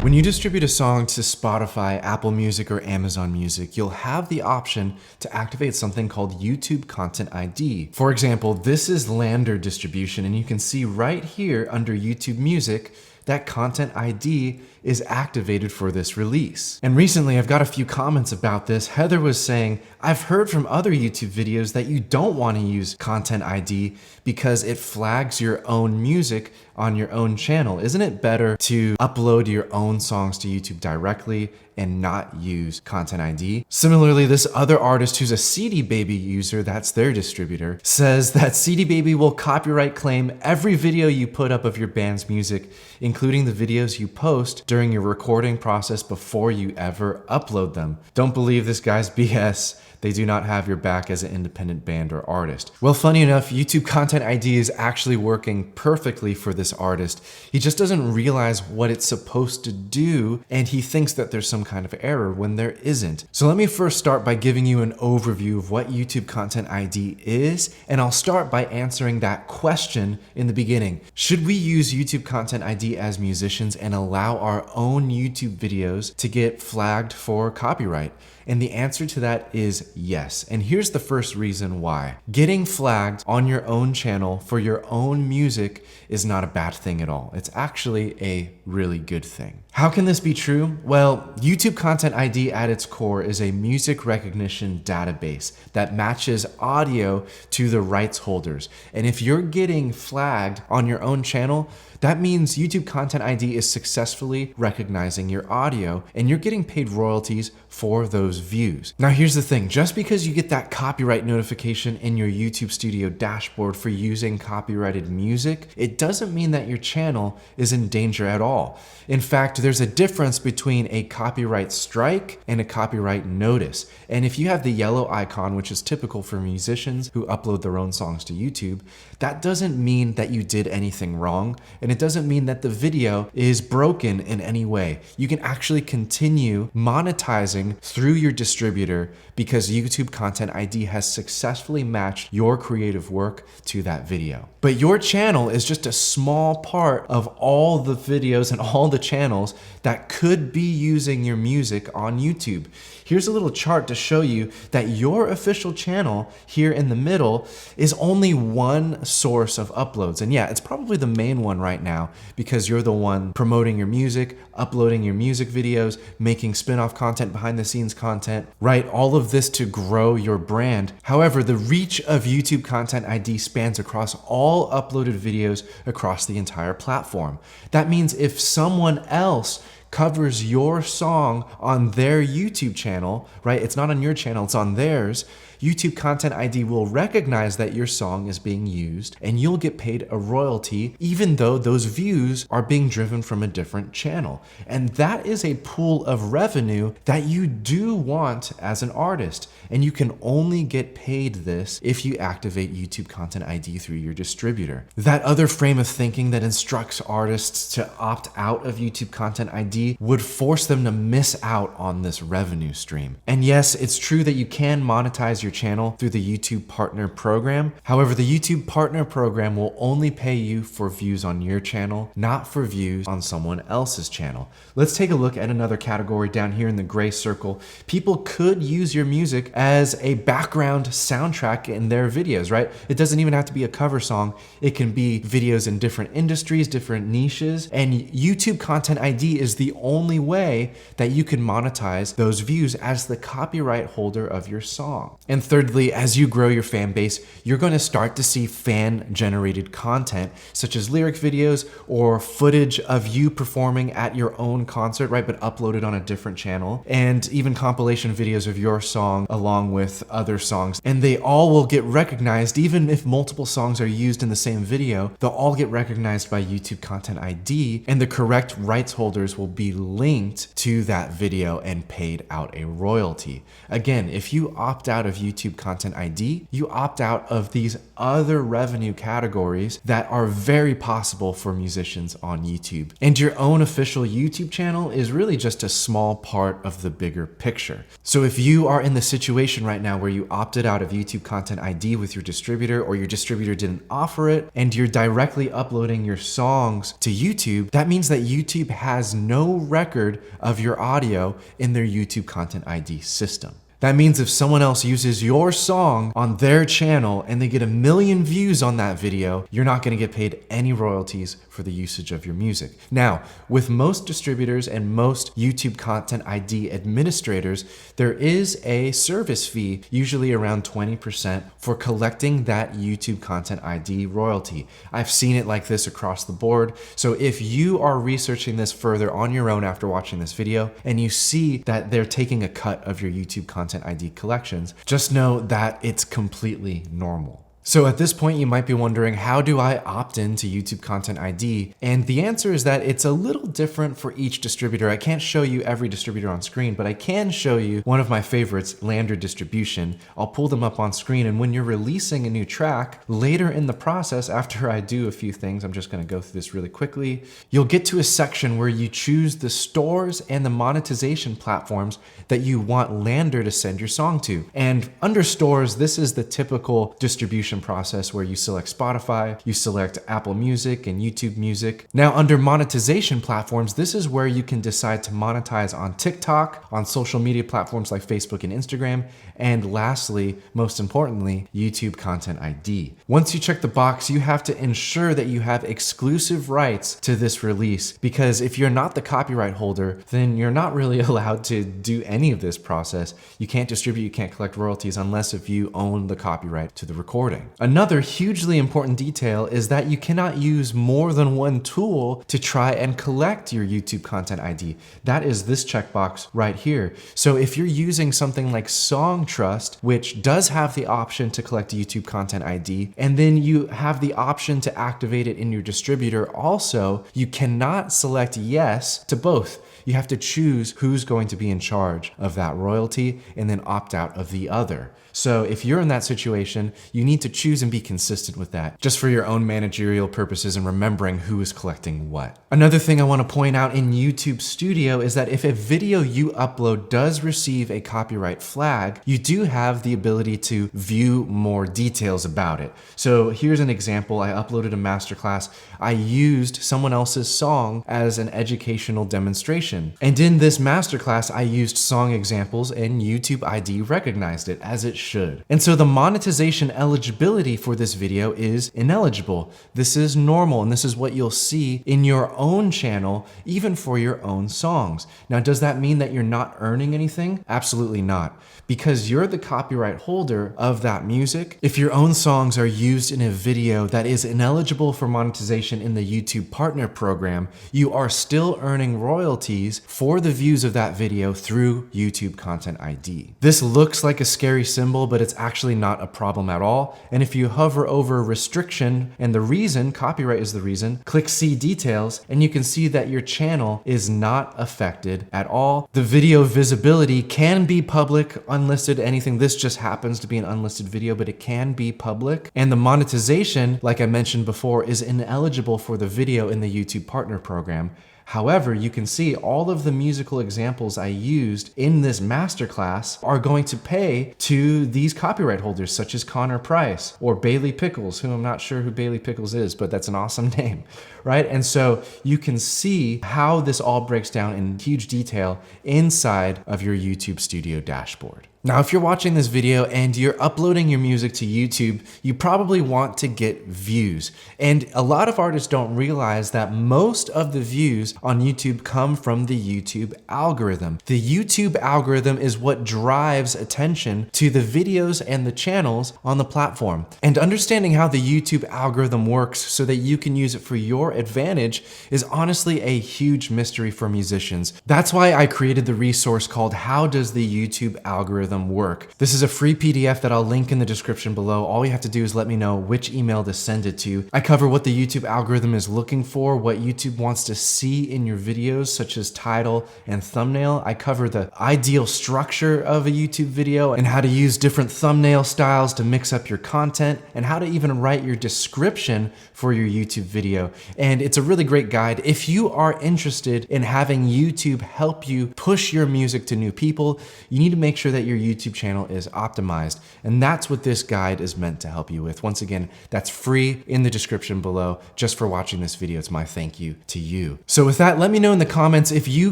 When you distribute a song to Spotify, Apple Music, or Amazon Music, you'll have the option to activate something called YouTube Content ID. For example, this is LANDR distribution, and you can see right here under YouTube Music that Content ID is activated for this release. And recently, I've got a few comments about this. Heather was saying, I've heard from other YouTube videos that you don't want to use Content ID because it flags your own music on your own channel. Isn't it better to upload your own songs to YouTube directly and not use Content ID? Similarly, this other artist who's a CD Baby user, that's their distributor, says that CD Baby will copyright claim every video you put up of your band's music, including the videos you post during your recording process before you ever upload them. Don't believe this guy's BS. They do not have your back as an independent band or artist. Well, funny enough, YouTube Content ID is actually working perfectly for this artist. He just doesn't realize what it's supposed to do, and he thinks that there's some kind of error when there isn't. So let me first start by giving you an overview of what YouTube Content ID is, and I'll start by answering that question in the beginning. Should we use YouTube Content ID as musicians and allow our own YouTube videos to get flagged for copyright? And the answer to that is yes. And here's the first reason why. Getting flagged on your own channel for your own music is not a bad thing at all. It's actually a really good thing. How can this be true? Well, YouTube Content ID at its core is a music recognition database that matches audio to the rights holders. And if you're getting flagged on your own channel, that means YouTube Content ID is successfully recognizing your audio and you're getting paid royalties for those views. Now here's the thing, just because you get that copyright notification in your YouTube Studio dashboard for using copyrighted music, it doesn't mean that your channel is in danger at all. In fact, there's a difference between a copyright strike and a copyright notice. And if you have the yellow icon, which is typical for musicians who upload their own songs to YouTube, that doesn't mean that you did anything wrong. And it doesn't mean that the video is broken in any way. You can actually continue monetizing through your distributor because YouTube Content ID has successfully matched your creative work to that video. But your channel is just a small part of all the videos and all the channels that could be using your music on YouTube. Here's a little chart to show you that your official channel here in the middle is only one source of uploads. And yeah, it's probably the main one right now because you're the one promoting your music, uploading your music videos, making spin-off content, behind the scenes content, right? All of this to grow your brand. However, the reach of YouTube Content ID spans across all uploaded videos across the entire platform. That means if someone else covers your song on their YouTube channel, right? It's not on your channel, it's on theirs. YouTube Content ID will recognize that your song is being used and you'll get paid a royalty even though those views are being driven from a different channel. And that is a pool of revenue that you do want as an artist. And you can only get paid this if you activate YouTube Content ID through your distributor. That other frame of thinking that instructs artists to opt out of YouTube Content ID would force them to miss out on this revenue stream. And yes, it's true that you can monetize your channel through the YouTube Partner Program. However, the YouTube Partner Program will only pay you for views on your channel, not for views on someone else's channel. Let's take a look at another category down here in the gray circle. People could use your music as a background soundtrack in their videos, right? It doesn't even have to be a cover song. It can be videos in different industries, different niches, and YouTube Content ID is the only way that you can monetize those views as the copyright holder of your song. And thirdly, as you grow your fan base, you're going to start to see fan-generated content, such as lyric videos or footage of you performing at your own concert, right, but uploaded on a different channel, and even compilation videos of your song along with other songs. And they all will get recognized, even if multiple songs are used in the same video, they'll all get recognized by YouTube Content ID, and the correct rights holders will be linked to that video and paid out a royalty. Again, if you opt out of YouTube Content ID, you opt out of these other revenue categories that are very possible for musicians on YouTube. And your own official YouTube channel is really just a small part of the bigger picture. So if you are in the situation right now where you opted out of YouTube Content ID with your distributor, or your distributor didn't offer it, and you're directly uploading your songs to YouTube, that means that YouTube has no record of your audio in their YouTube Content ID system. That means if someone else uses your song on their channel and they get 1 million views on that video, you're not going to get paid any royalties for the usage of your music. Now, with most distributors and most YouTube Content ID administrators, there is a service fee, usually around 20%, for collecting that YouTube Content ID royalty. I've seen it like this across the board. So if you are researching this further on your own after watching this video and you see that they're taking a cut of your YouTube Content ID collections, just know that it's completely normal. So at this point, you might be wondering, how do I opt into YouTube Content ID? And the answer is that it's a little different for each distributor. I can't show you every distributor on screen, but I can show you one of my favorites, LANDR distribution. I'll pull them up on screen, and when you're releasing a new track, later in the process, after I do a few things, I'm just gonna go through this really quickly, you'll get to a section where you choose the stores and the monetization platforms that you want LANDR to send your song to. And under stores, this is the typical distribution process where you select Spotify, you select Apple Music and YouTube Music. Now under monetization platforms, this is where you can decide to monetize on TikTok, on social media platforms like Facebook and Instagram, and lastly, most importantly, YouTube Content ID. Once you check the box, you have to ensure that you have exclusive rights to this release, because if you're not the copyright holder, then you're not really allowed to do any of this process. You can't distribute, you can't collect royalties unless if you own the copyright to the recording. Another hugely important detail is that you cannot use more than one tool to try and collect your YouTube Content ID. That is this checkbox right here. So if you're using something like Songtrust, which does have the option to collect YouTube Content ID, and then you have the option to activate it in your distributor also, you cannot select yes to both. You have to choose who's going to be in charge of that royalty and then opt out of the other. So if you're in that situation, you need to choose and be consistent with that, just for your own managerial purposes and remembering who is collecting what. Another thing I want to point out in YouTube Studio is that if a video you upload does receive a copyright flag, you do have the ability to view more details about it. So here's an example. I uploaded a masterclass. I used someone else's song as an educational demonstration. And in this masterclass, I used song examples and YouTube ID recognized it, as it should. And so the monetization eligibility for this video is ineligible. This is normal, and this is what you'll see in your own channel, even for your own songs. Now, does that mean that you're not earning anything? Absolutely not. Because you're the copyright holder of that music, if your own songs are used in a video that is ineligible for monetization in the YouTube Partner Program, you are still earning royalties for the views of that video through YouTube Content ID. This looks like a scary symbol, but it's actually not a problem at all. And if you hover over restriction and the reason, copyright is the reason, click see details, and you can see that your channel is not affected at all. The video visibility can be public, unlisted, anything. This just happens to be an unlisted video, but it can be public. And the monetization, like I mentioned before, is ineligible for the video in the YouTube Partner Program. However, you can see all of the musical examples I used in this masterclass are going to pay to these copyright holders, such as Connor Price or Bailey Pickles, who I'm not sure who Bailey Pickles is, but that's an awesome name, right? And so you can see how this all breaks down in huge detail inside of your YouTube Studio dashboard. Now, if you're watching this video and you're uploading your music to YouTube, you probably want to get views. And a lot of artists don't realize that most of the views on YouTube come from the YouTube algorithm. The YouTube algorithm is what drives attention to the videos and the channels on the platform. And understanding how the YouTube algorithm works so that you can use it for your advantage is honestly a huge mystery for musicians. That's why I created the resource called How Does the YouTube Algorithm Work? This is a free PDF that I'll link in the description below. All you have to do is let me know which email to send it to. I cover what the YouTube algorithm is looking for, what YouTube wants to see in your videos, such as title and thumbnail. I cover the ideal structure of a YouTube video and how to use different thumbnail styles to mix up your content and how to even write your description for your YouTube video. And it's a really great guide if you are interested in having YouTube help you push your music to new people. You need to make sure that your YouTube channel is optimized. And that's what this guide is meant to help you with. Once again, that's free in the description below. Just for watching this video, it's my thank you to you. So with that, let me know in the comments if you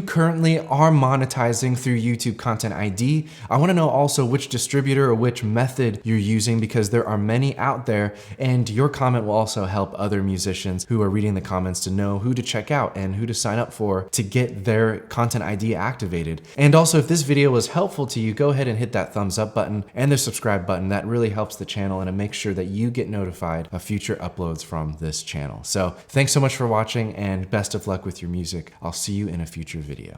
currently are monetizing through YouTube Content ID. I want to know also which distributor or which method you're using, because there are many out there, and your comment will also help other musicians who are reading the comments to know who to check out and who to sign up for to get their Content ID activated. And also, if this video was helpful to you, go ahead and hit that thumbs up button and the subscribe button. That really helps the channel and it makes sure that you get notified of future uploads from this channel. So thanks so much for watching and best of luck with your music. I'll see you in a future video.